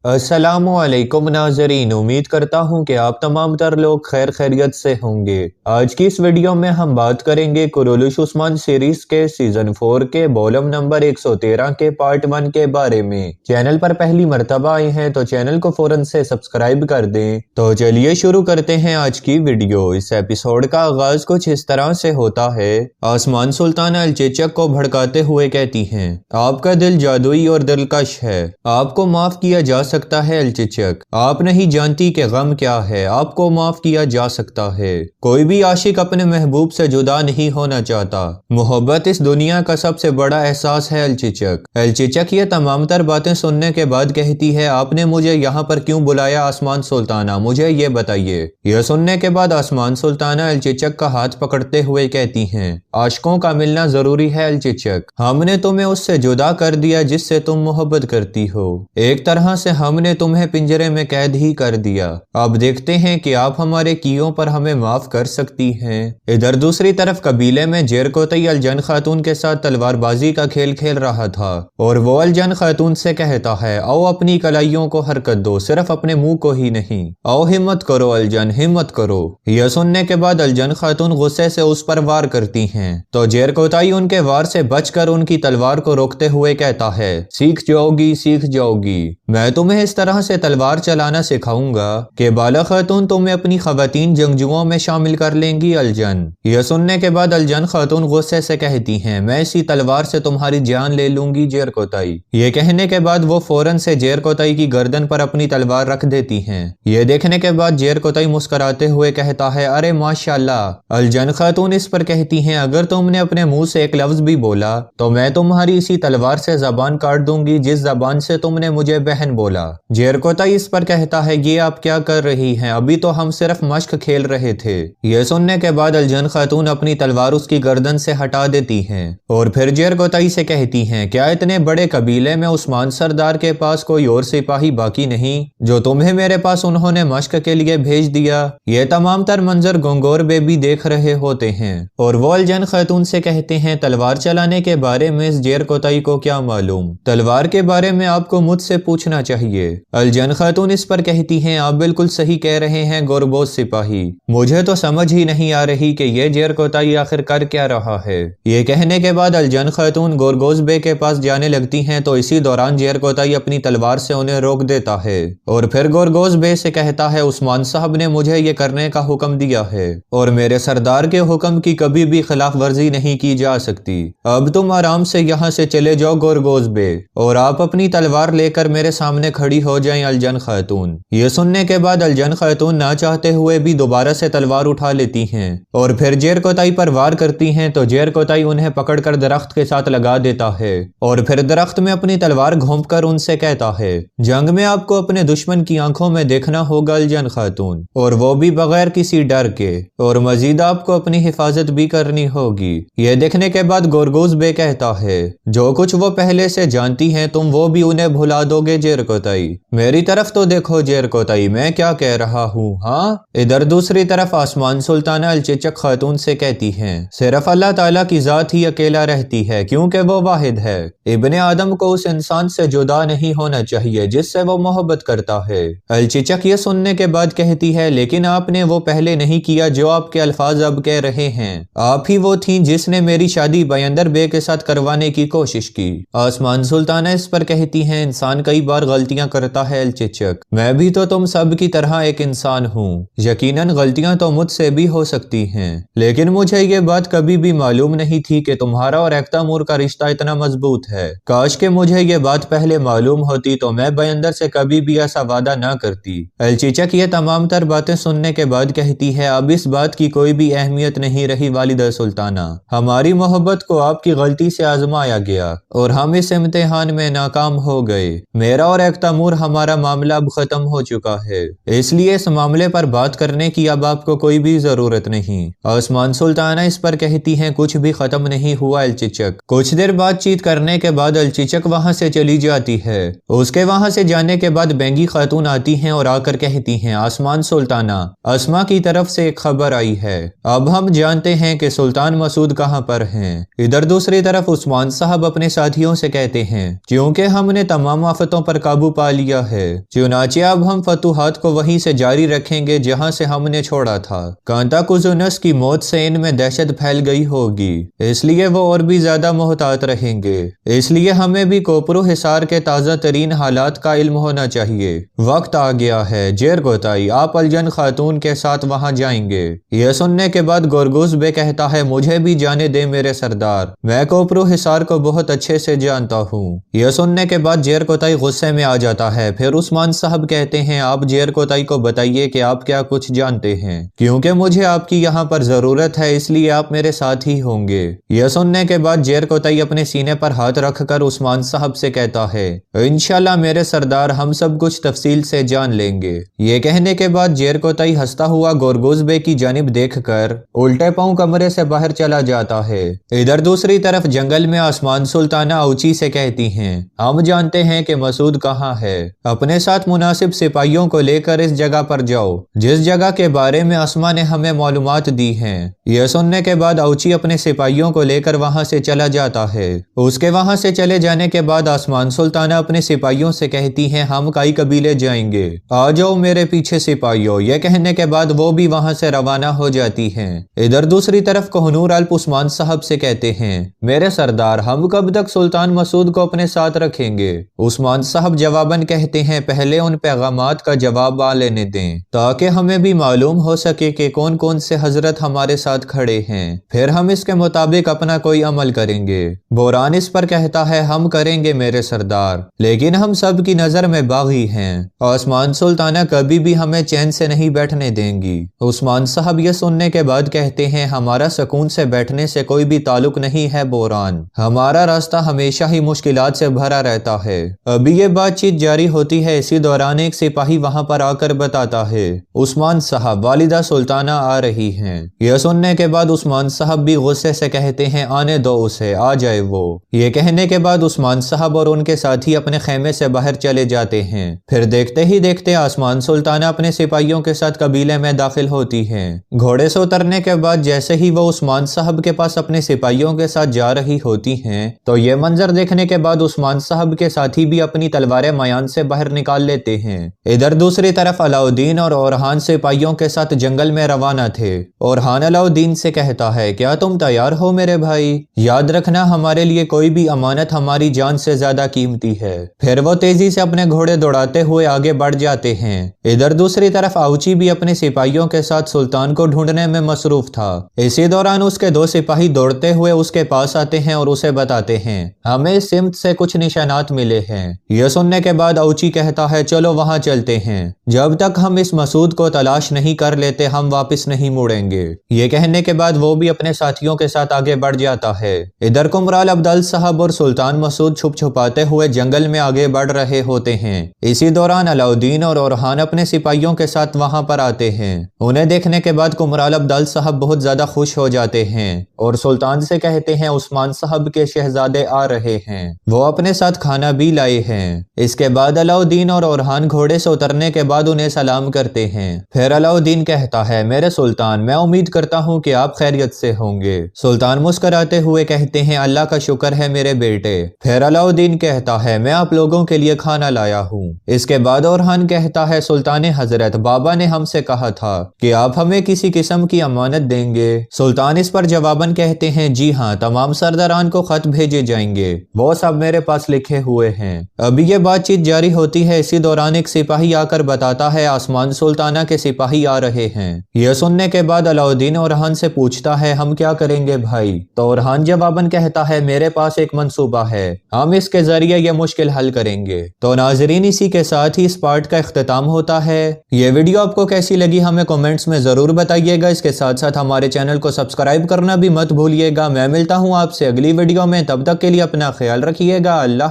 अस्सलामु अलैकुम नाज़रीन, उम्मीद करता हूँ कि आप तमाम तर लोग खैर खैरियत से होंगे। आज की इस वीडियो में हम बात करेंगे कुरुलुश उस्मान सीरीज के सीजन 4 के वॉल्यूम नंबर 113 के पार्ट 1 के बारे में। चैनल पर पहली मर्तबा आए हैं तो चैनल को फौरन से सब्सक्राइब कर दें। तो चलिए शुरू करते हैं आज की वीडियो। इस एपिसोड का आगाज कुछ इस तरह से होता है। आसमान सुल्ताना अलचेचक को भड़काते हुए कहती हैं, आपका दिल जादुई और दिलकश है, आपको माफ किया जा सकता है अलचेचक, आप नहीं जानती कि गम क्या है, आपको माफ किया जा सकता है। कोई भी आशिक अपने महबूब से जुदा नहीं होना चाहता। मोहब्बत इस दुनिया का सबसे बड़ा एहसास है अलचेचक। अलचेचक ये तमाम तर बातें सुनने के बाद कहती है, आपने मुझे यहाँ पर क्यों बुलाया आसमान सुल्ताना, मुझे ये बताइए। यह सुनने के बाद आसमान सुल्ताना अलचेचक का हाथ पकड़ते हुए कहती हैं, आशिकों का मिलना जरूरी है अलचेचक, हमने तुम्हें उससे जुदा कर दिया जिससे तुम मोहब्बत करती हो। एक तरह से हमने तुम्हें पिंजरे में कैद ही कर दिया। अब देखते हैं कि आप हमारे कियों पर हमें माफ कर सकती हैं। इधर दूसरी तरफ कबीले में जेरकोतई अलजन खातून के साथ तलवारबाजी का खेल खेल रहा था और वो अलजन खातून से कहता है, आओ अपनी कलाइयों को हरकत दो, सिर्फ अपने मुंह को ही नहीं, आओ हिम्मत करो अलजन, हिम्मत करो। यह सुनने के बाद अलजन खातून गुस्से से उस पर वार करती हैं तो जेरकोतई उनके वार से बचकर उनकी तलवार को रोकते हुए कहता है, सीख जाओगी, सीख जाओगी, मैं तुम्हें इस तरह से तलवार चलाना सिखाऊंगा कि बाला खातून तुम्हें अपनी खवातीन जंगजुओं में शामिल कर लेंगी अलजन। यह सुनने के बाद अलजन खातून गुस्से से कहती हैं, मैं इसी तलवार से तुम्हारी जान ले लूंगी जेरकोतई। ये कहने के बाद वो फौरन से जेरकोतई की गर्दन पर अपनी तलवार रख देती हैं। ये देखने के बाद जेरकोतई मुस्कुराते हुए कहता है, अरे माशाल्लाह। अलजन खातून इस पर कहती हैं, अगर तुमने अपने मुंह से एक लफ्ज भी बोला तो मैं तुम्हारी इसी तलवार से जबान काट दूंगी जिस जबान से तुमने मुझे बहन बोला। जेरकोतई इस पर कहता है, ये आप क्या कर रही हैं, अभी तो हम सिर्फ मश्क खेल रहे थे। यह सुनने के बाद अलजन खातून अपनी तलवार उसकी गर्दन से हटा देती हैं और फिर जेरकोतई से कहती हैं, क्या इतने बड़े कबीले में उस्मान सरदार के पास कोई और सिपाही बाकी नहीं जो तुम्हें मेरे पास उन्होंने मश्क के लिए भेज दिया। ये तमाम तर मंजर गंगोर बेबी देख रहे होते हैं और वो अलजन खातून से कहते हैं, तलवार चलाने के बारे में इस जेरकोतई को क्या मालूम, तलवार के बारे में आपको मुझसे पूछना चाहिए। अलजन खातून इस पर कहती हैं, आप बिल्कुल सही कह रहे हैं गोरबोज सिपाही, मुझे तो समझ ही नहीं आ रही कि ये जेरकोतई आखिर कर क्या रहा है। ये कहने के बाद अलजन खातून गोरगोज बे के पास जाने लगती हैं तो इसी दौरान जेरकोतई अपनी तलवार से उन्हें रोक देता है और फिर गोरगोज बे से कहता है, उस्मान साहब ने मुझे ये करने का हुक्म दिया है और मेरे सरदार के हुक्म की कभी भी खिलाफ वर्जी नहीं की जा सकती। अब तुम आराम से यहाँ से चले जाओ गोरगोज बे और आप अपनी तलवार लेकर मेरे सामने खड़ी हो जाएं अलजन खातून। ये सुनने के बाद अलजन खातून ना चाहते हुए भी दोबारा से तलवार उठा लेती हैं और फिर जेरकोतई पर वार करती हैं तो जेरकोतई उन्हें पकड़कर दरख्त के साथ लगा देता है और फिर दरख्त में अपनी तलवार घोंपकर उनसे कहता है, जंग में आपको अपने दुश्मन की आंखों में देखना होगा अलजन खातून, और वो भी बगैर किसी डर के, और मजीद आपको अपनी हिफाजत भी करनी होगी। ये देखने के बाद गोरगोज बे कहता है, जो कुछ वो पहले से जानती हैं तुम वो भी उन्हें भुला दोगे जेरकोतई, मेरी तरफ तो देखो जेरकोतई, मैं क्या कह रहा हूँ। हाँ, इधर दूसरी तरफ आसमान सुल्ताना अलचेचक खातून से कहती हैं, सिर्फ अल्लाह ताला की जात ही अकेला रहती है क्योंकि वो वाहिद है। इब्ने आदम को उस इंसान से जुदा नहीं होना चाहिए जिससे वो मोहब्बत करता है। अलचेचक ये सुनने के बाद कहती है, लेकिन आपने वो पहले नहीं किया जो आपके अल्फाज अब कह रहे हैं, आप ही वो थी जिसने मेरी शादी बयंदर बे के साथ करवाने की कोशिश की। आसमान सुल्ताना इस पर कहती हैं, इंसान कई बार गलतियां करता है अलचेचक, मैं भी तो तुम सब की तरह एक इंसान हूँ, यकीनन गलतियां तो मुझसे भी हो सकती हैं, लेकिन मुझे ये बात कभी भी मालूम नहीं थी कि तुम्हारा और एक्तामूर का रिश्ता इतना मजबूत है। काश के मुझे ये बात पहले मालूम होती तो मैं बयंदर से कभी भी ऐसा वादा ना करती। अलचेचक ये तमाम तर बातें सुनने के बाद कहती है, अब इस बात की कोई भी अहमियत नहीं रही वालिदा सुल्ताना, हमारी मोहब्बत को आपकी गलती से आजमाया गया और हम इस इम्तिहान में नाकाम हो गए। मेरा और एक्तामूर हमारा मामला अब खत्म हो चुका है, इसलिए इस मामले पर बात करने की अब आपको कोई भी जरूरत नहीं। आसमान सुल्ताना इस पर कहती हैं, कुछ भी खत्म नहीं हुआ अलचेचक। कुछ देर बातचीत करने के बाद अलचेचक वहां से चली जाती है। उसके वहां से जाने के बाद बेंगी खातून आती हैं और आकर कहती हैं, आसमान सुल्ताना, अस्मा की तरफ से एक खबर आई है, अब हम जानते हैं कि सुल्तान मसूद कहाँ पर हैं। इधर दूसरी तरफ उस्मान साहब अपने साथियों से कहते हैं, क्योंकि हमने तमाम आफतों पर काबू پا لیا ہے، چنانچہ اب ہم فتوحات کو وہیں سے جاری رکھیں گے جہاں سے ہم نے چھوڑا تھا۔ کانتاکوزونس کی موت سے ان میں دہشت پھیل گئی ہوگی، اس لیے وہ اور بھی زیادہ محتاط رہیں گے۔ اس لیے ہمیں بھی کوپرو حصار کے تازہ ترین حالات کا علم ہونا چاہیے۔ وقت آ گیا ہے جیرگوتائی، آپ الجن خاتون کے ساتھ وہاں جائیں گے۔ یہ سننے کے بعد گورگوز بے کہتا ہے مجھے بھی جانے دے میرے سردار، میں کوپرو حصار کو بہت اچھے سے جانتا ہوں۔ یہ سننے کے بعد جیرگوتائی غصے میں آ جاتا ہے۔ پھر عثمان صاحب کہتے ہیں آپ جیرگوتائی کو بتائیے کہ آپ کیا کچھ جانتے ہیں، کیونکہ مجھے آپ کی یہاں پر ضرورت ہے، اس لیے آپ میرے ساتھ ہی ہوں گے۔ یہ سننے کے بعد جیرگوتائی اپنے سینے پر ہاتھ رکھ کر عثمان صاحب سے کہتا ہے انشاءاللہ میرے سردار، ہم سب کچھ تفصیل سے جان لیں گے۔ یہ کہنے کے بعد جیرگوتائی ہنستا ہوا گورگوز بے کی جانب دیکھ کر الٹے پاؤں کمرے سے باہر چلا جاتا ہے۔ ادھر دوسری طرف جنگل میں آسمان سلطانہ اوچی سے کہتی ہیں ہم جانتے ہیں کہ مسعود کہاں ہے، اپنے ساتھ مناسب سپاہیوں کو لے کر اس جگہ پر جاؤ جس جگہ کے بارے میں اسما نے ہمیں معلومات دی ہیں۔ یہ سننے کے بعد اوچی اپنے سپاہیوں کو لے کر وہاں سے چلا جاتا ہے۔ اس کے وہاں سے چلے جانے کے بعد آسمان سلطانہ اپنے سپاہیوں سے کہتی ہیں ہم کئی قبیلے جائیں گے، آ جاؤ میرے پیچھے سپاہیوں۔ یہ کہنے کے بعد وہ بھی وہاں سے روانہ ہو جاتی ہیں۔ ادھر دوسری طرف کوہنور الپ عثمان صاحب سے کہتے ہیں میرے سردار، ہم کب تک سلطان مسعود کو اپنے ساتھ رکھیں گے؟ عثمان صاحب جواباً کہتے ہیں پہلے ان پیغامات کا جواب آ لینے دیں تاکہ ہمیں بھی معلوم ہو سکے کہ کون کون سے حضرت ہمارے ساتھ کھڑے ہیں، پھر ہم اس کے مطابق اپنا کوئی عمل کریں گے۔ بوران اس پر کہتا ہے ہم کریں گے میرے سردار، لیکن ہم سب کی نظر میں باغی ہیں، عثمان سلطانہ کبھی بھی ہمیں چین سے نہیں بیٹھنے دیں گی۔ عثمان صاحب یہ سننے کے بعد کہتے ہیں ہمارا سکون سے بیٹھنے سے کوئی بھی تعلق نہیں ہے بوران، ہمارا راستہ ہمیشہ ہی مشکلات سے بھرا رہتا ہے۔ ابھی یہ بات چیت جاری ہوتی ہے، اسی دوران ایک سپاہی وہاں پر آ کر بتاتا ہے عثمان صاحب والدہ سلطانہ آ رہی ہیں۔ یہ سننے کے بعد عثمان صاحب بھی غصے سے کہتے ہیں آنے دو اسے، آ جائے وہ۔ یہ کہنے کے بعد عثمان صاحب اور ان کے ساتھی اپنے خیمے سے باہر چلے جاتے ہیں۔ پھر دیکھتے ہی دیکھتے آسمان سلطانہ اپنے سپاہیوں کے ساتھ قبیلے میں داخل ہوتی ہیں۔ گھوڑے سے اترنے کے بعد جیسے ہی وہ عثمان صاحب کے پاس اپنے سپاہیوں کے ساتھ جا رہی ہوتی ہیں تو یہ منظر دیکھنے کے بعد عثمان صاحب کے ساتھی بھی اپنی تلواریں میان سے باہر نکال لیتے ہیں۔ ادھر دوسری طرف علاؤدین اور اورحان سپاہیوں کے ساتھ جنگل میں روانہ تھے۔ اورحان علاؤدین سے کہتا ہے کیا تم تیار ہو میرے بھائی؟ یاد رکھنا ہمارے لیے کوئی بھی امانت ہماری جان سے زیادہ قیمتی ہے۔ پھر وہ تیزی سے اپنے گھوڑے دوڑاتے ہوئے آگے بڑھ جاتے ہیں۔ ادھر دوسری طرف اوچی بھی اپنے سپاہیوں کے ساتھ سلطان کو ڈھونڈنے میں مصروف تھا۔ اسی دوران اس کے دو سپاہی دوڑتے ہوئے اس کے پاس آتے ہیں اور اسے بتاتے ہیں ہمیں سمت سے کچھ نشانات ملے ہیں۔ یہ سننے کے بعد اوچی کہتا ہے چلو وہاں چلتے ہیں، جب تک ہم اس مسعود کو تلاش نہیں کر لیتے ہم واپس نہیں مڑیں گے۔ یہ کہنے کے بعد وہ بھی اپنے ساتھیوں کے ساتھ آگے بڑھ جاتا ہے۔ ادھر کمرال عبدال صاحب اور سلطان مسعود چھپ چھپاتے ہوئے جنگل میں آگے بڑھ رہے ہوتے ہیں۔ اسی دوران علاؤدین اور اورحان اپنے سپاہیوں کے ساتھ وہاں پر آتے ہیں۔ انہیں دیکھنے کے بعد کمرال عبدال صاحب بہت زیادہ خوش ہو جاتے ہیں اور سلطان سے کہتے ہیں عثمان صاحب کے شہزادے آ رہے ہیں، وہ اپنے ساتھ کھانا بھی لائے ہیں۔ اس کے بعد علاؤدین اور اورحان گھوڑے سے اترنے کے بعد انہیں سلام کرتے ہیں۔ پھر علاؤدین کہتا ہے میرے سلطان، میں امید کرتا ہوں کہ آپ خیریت سے ہوں گے۔ سلطان مسکراتے ہوئے کہتے ہیں اللہ کا شکر ہے میرے بیٹے۔ پھر علاؤدین کہتا ہے میں آپ لوگوں کے لیے کھانا لایا ہوں۔ اس کے بعد اورحان کہتا ہے سلطان حضرت، بابا نے ہم سے کہا تھا کہ آپ ہمیں کسی قسم کی امانت دیں گے۔ سلطان اس پر جواباً کہتے ہیں جی ہاں، تمام سرداران کو خط بھیجے جائیں گے، وہ سب میرے پاس لکھے ہوئے ہیں۔ ابھی یہ بات چیت جاری ہوتی ہے، اسی دوران ایک سپاہی آ کر بتاتا ہے آسمان سلطانہ کے سپاہی آ رہے ہیں۔ یہ سننے کے بعد علاؤدین اورحان سے پوچھتا ہے ہم کیا کریں گے بھائی؟ تو اورحان جواباً کہتا ہے میرے پاس ایک منصوبہ ہے، ہم اس کے ذریعے یہ مشکل حل کریں گے۔ تو ناظرین اسی کے ساتھ ہی اس پارٹ کا اختتام ہوتا ہے۔ یہ ویڈیو آپ کو کیسی لگی ہمیں کمنٹس میں ضرور بتائیے گا، اس کے ساتھ ساتھ ہمارے چینل کو سبسکرائب کرنا بھی مت بھولیے گا۔ میں ملتا ہوں آپ سے اگلی ویڈیو میں، تب تک کے لیے اپنا خیال رکھیے گا۔ اللہ